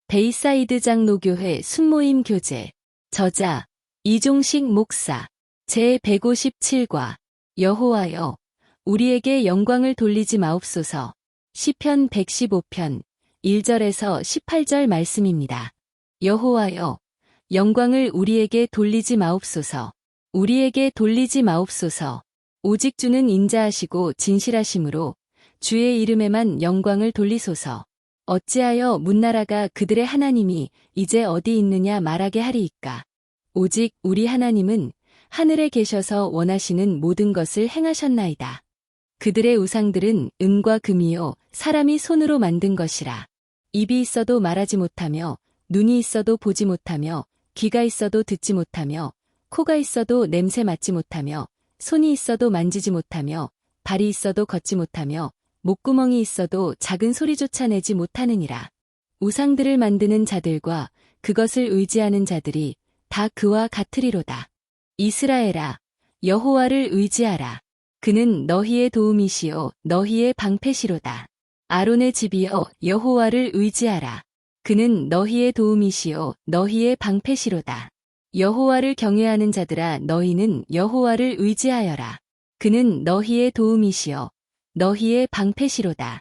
베이사이드 장로교회 순모임 교재. 저자 이종식 목사. 제157과. 여호와여, 우리에게 영광을 돌리지 마옵소서. 시편 115편 1절에서 18절 말씀입니다. 여호와여, 영광을 우리에게 돌리지 마옵소서. 우리에게 돌리지 마옵소서. 오직 주는 인자하시고 진실하심으로 주의 이름에만 영광을 돌리소서. 어찌하여 문나라가 그들의 하나님이 이제 어디 있느냐 말하게 하리이까. 오직 우리 하나님은 하늘에 계셔서 원하시는 모든 것을 행하셨나이다. 그들의 우상들은 은과 금이요 사람이 손으로 만든 것이라. 입이 있어도 말하지 못하며 눈이 있어도 보지 못하며 귀가 있어도 듣지 못하며 코가 있어도 냄새 맡지 못하며 손이 있어도 만지지 못하며 발이 있어도 걷지 못하며 목구멍이 있어도 작은 소리조차 내지 못하느니라. 우상들을 만드는 자들과 그것을 의지하는 자들이 다 그와 같으리로다. 이스라엘아, 여호와를 의지하라. 그는 너희의 도움이시요 너희의 방패시로다. 아론의 집이여, 여호와를 의지하라. 그는 너희의 도움이시요 너희의 방패시로다. 여호와를 경외하는 자들아, 너희는 여호와를 의지하여라. 그는 너희의 도움이시요 너희의 방패시로다.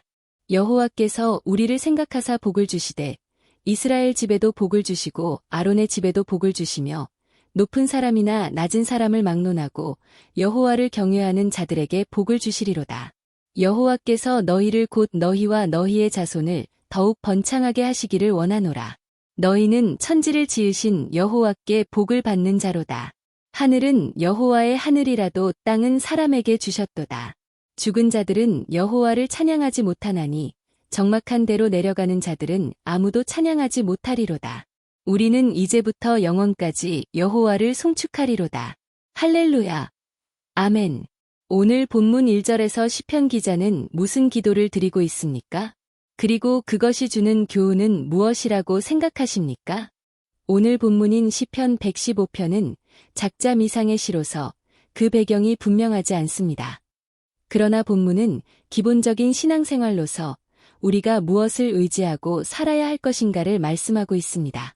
여호와께서 우리를 생각하사 복을 주시되 이스라엘 집에도 복을 주시고 아론의 집에도 복을 주시며 높은 사람이나 낮은 사람을 막론하고 여호와를 경외하는 자들에게 복을 주시리로다. 여호와께서 너희를 곧 너희와 너희의 자손을 더욱 번창하게 하시기를 원하노라. 너희는 천지를 지으신 여호와께 복을 받는 자로다. 하늘은 여호와의 하늘이라도 땅은 사람에게 주셨도다. 죽은 자들은 여호와를 찬양하지 못하나니 적막한 데로 내려가는 자들은 아무도 찬양하지 못하리로다. 우리는 이제부터 영원까지 여호와를 송축하리로다. 할렐루야. 아멘. 오늘 본문 1절에서 시편 기자는 무슨 기도를 드리고 있습니까? 그리고 그것이 주는 교훈은 무엇이라고 생각하십니까? 오늘 본문인 시편 115편은 작자 미상의 시로서 그 배경이 분명하지 않습니다. 그러나 본문은 기본적인 신앙생활로서 우리가 무엇을 의지하고 살아야 할 것인가를 말씀하고 있습니다.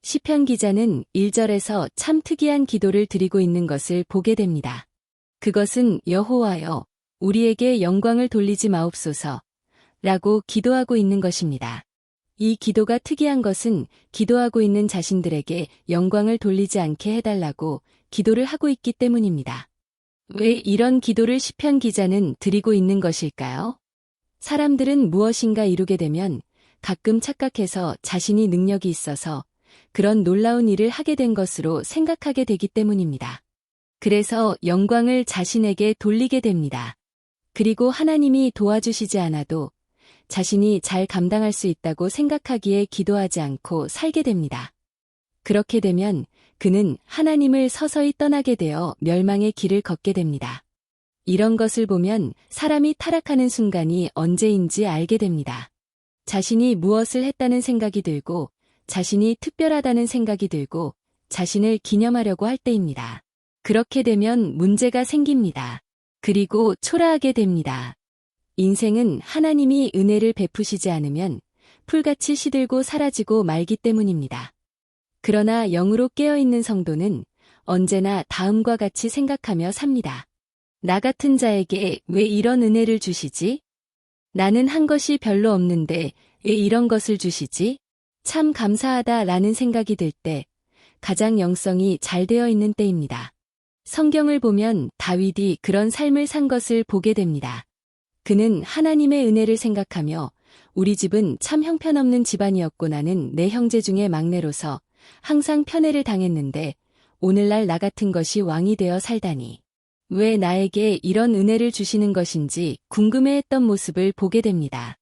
시편 기자는 1절에서 참 특이한 기도를 드리고 있는 것을 보게 됩니다. 그것은 여호와여, 우리에게 영광을 돌리지 마옵소서 라고 기도하고 있는 것입니다. 이 기도가 특이한 것은 기도하고 있는 자신들에게 영광을 돌리지 않게 해달라고 기도를 하고 있기 때문입니다. 왜 이런 기도를 시편 기자는 드리고 있는 것일까요? 사람들은 무엇인가 이루게 되면 가끔 착각해서 자신이 능력이 있어서 그런 놀라운 일을 하게 된 것으로 생각하게 되기 때문입니다. 그래서 영광을 자신에게 돌리게 됩니다. 그리고 하나님이 도와주시지 않아도 자신이 잘 감당할 수 있다고 생각하기에 기도하지 않고 살게 됩니다. 그렇게 되면 그는 하나님을 서서히 떠나게 되어 멸망의 길을 걷게 됩니다. 이런 것을 보면 사람이 타락하는 순간이 언제인지 알게 됩니다. 자신이 무엇을 했다는 생각이 들고 자신이 특별하다는 생각이 들고 자신을 기념하려고 할 때입니다. 그렇게 되면 문제가 생깁니다. 그리고 초라하게 됩니다. 인생은 하나님이 은혜를 베푸시지 않으면 풀같이 시들고 사라지고 말기 때문입니다. 그러나 영으로 깨어있는 성도는 언제나 다음과 같이 생각하며 삽니다. 나 같은 자에게 왜 이런 은혜를 주시지? 나는 한 것이 별로 없는데 왜 이런 것을 주시지? 참 감사하다라는 생각이 들 때 가장 영성이 잘 되어 있는 때입니다. 성경을 보면 다윗이 그런 삶을 산 것을 보게 됩니다. 그는 하나님의 은혜를 생각하며 우리 집은 참 형편없는 집안이었고 나는 내 형제 중에 막내로서 항상 편애를 당했는데 오늘날 나 같은 것이 왕이 되어 살다니. 왜 나에게 이런 은혜를 주시는 것인지 궁금해했던 모습을 보게 됩니다.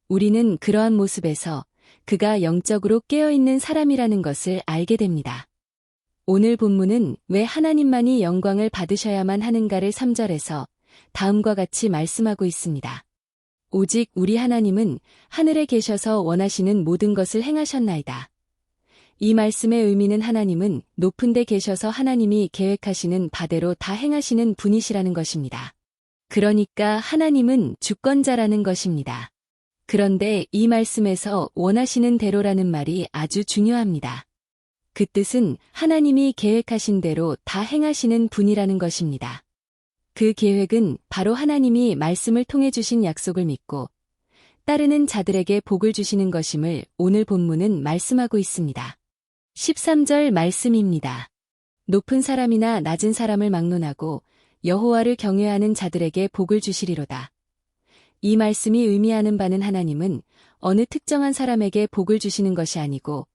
우리는 그러한 모습에서 그가 영적으로 깨어있는 사람이라는 것을 알게 됩니다. 오늘 본문은 왜 하나님만이 영광을 받으셔야만 하는가를 3절에서 다음과 같이 말씀하고 있습니다. 오직 우리 하나님은 하늘에 계셔서 원하시는 모든 것을 행하셨나이다. 이 말씀의 의미는 하나님은 높은 데 계셔서 하나님이 계획하시는 바대로 다 행하시는 분이시라는 것입니다. 그러니까 하나님은 주권자라는 것입니다. 그런데 이 말씀에서 원하시는 대로라는 말이 아주 중요합니다. 그 뜻은 하나님이 계획하신 대로 다 행하시는 분이라는 것입니다. 그 계획은 바로 하나님이 말씀을 통해 주신 약속을 믿고 따르는 자들에게 복을 주시는 것임을 오늘 본문은 말씀하고 있습니다. 13절 말씀입니다. 높은 사람이나 낮은 사람을 막론하고 여호와를 경외하는 자들에게 복을 주시리로다. 이 말씀이 의미하는 바는 하나님은 어느 특정한 사람에게 복을 주시는 것이 아니고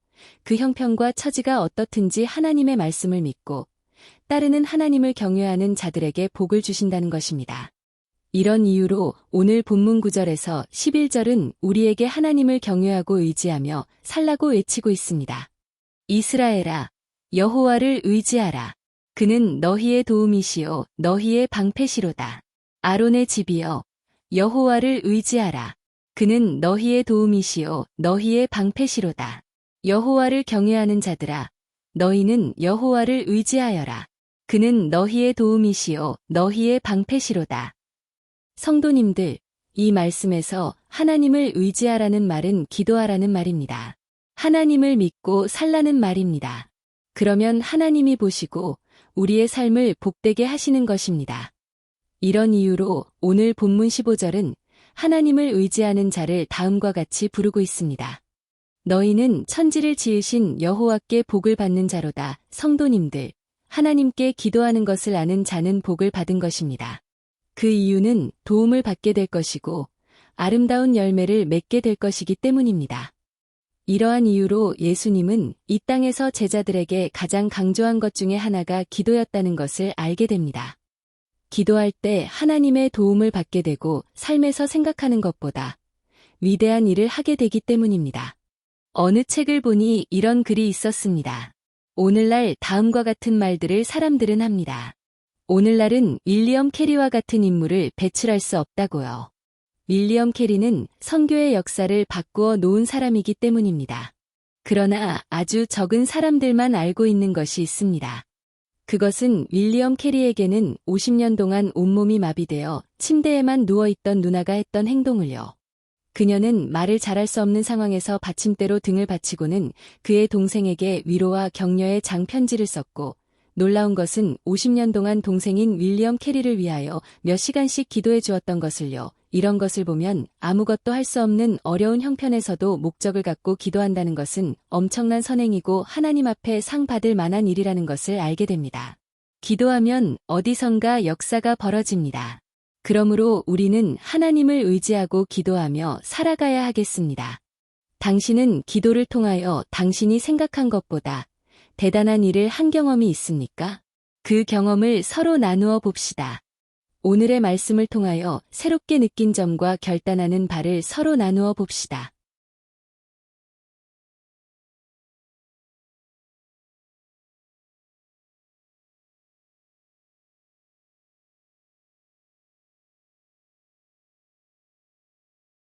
그 형편과 처지가 어떻든지 하나님의 말씀을 믿고 따르는 하나님을 경외하는 자들에게 복을 주신다는 것입니다. 이런 이유로 오늘 본문 9절에서 11절은 우리에게 하나님을 경외하고 의지하며 살라고 외치고 있습니다. 이스라엘아, 여호와를 의지하라. 그는 너희의 도움이시요 너희의 방패시로다. 아론의 집이여, 여호와를 의지하라. 그는 너희의 도움이시요 너희의 방패시로다. 여호와를 경외하는 자들아, 너희는 여호와를 의지하여라. 그는 너희의 도움이시요 너희의 방패시로다. 성도님들, 이 말씀에서 하나님을 의지하라는 말은 기도하라는 말입니다. 하나님을 믿고 살라는 말입니다. 그러면 하나님이 보시고 우리의 삶을 복되게 하시는 것입니다. 이런 이유로 오늘 본문 15절은 하나님을 의지하는 자를 다음과 같이 부르고 있습니다. 너희는 천지를 지으신 여호와께 복을 받는 자로다. 성도님들, 하나님께 기도하는 것을 아는 자는 복을 받은 것입니다. 그 이유는 도움을 받게 될 것이고 아름다운 열매를 맺게 될 것이기 때문입니다. 이러한 이유로 예수님은 이 땅에서 제자들에게 가장 강조한 것 중에 하나가 기도였다는 것을 알게 됩니다. 기도할 때 하나님의 도움을 받게 되고 삶에서 생각하는 것보다 위대한 일을 하게 되기 때문입니다. 어느 책을 보니 이런 글이 있었습니다. 오늘날 다음과 같은 말들을 사람들은 합니다. 오늘날은 윌리엄 캐리와 같은 인물을 배출할 수 없다고요. 윌리엄 캐리는 선교의 역사를 바꾸어 놓은 사람이기 때문입니다. 그러나 아주 적은 사람들만 알고 있는 것이 있습니다. 그것은 윌리엄 캐리에게는 50년 동안 온몸이 마비되어 침대에만 누워있던 누나가 했던 행동을요. 그녀는 말을 잘할 수 없는 상황에서 받침대로 등을 받치고는 그의 동생에게 위로와 격려의 장편지를 썼고, 놀라운 것은 50년 동안 동생인 윌리엄 캐리를 위하여 몇 시간씩 기도해 주었던 것을요. 이런 것을 보면 아무것도 할 수 없는 어려운 형편에서도 목적을 갖고 기도한다는 것은 엄청난 선행이고 하나님 앞에 상 받을 만한 일이라는 것을 알게 됩니다. 기도하면 어디선가 역사가 벌어집니다. 그러므로 우리는 하나님을 의지하고 기도하며 살아가야 하겠습니다. 당신은 기도를 통하여 당신이 생각한 것보다 대단한 일을 한 경험이 있습니까? 그 경험을 서로 나누어 봅시다. 오늘의 말씀을 통하여 새롭게 느낀 점과 결단하는 바를 서로 나누어 봅시다.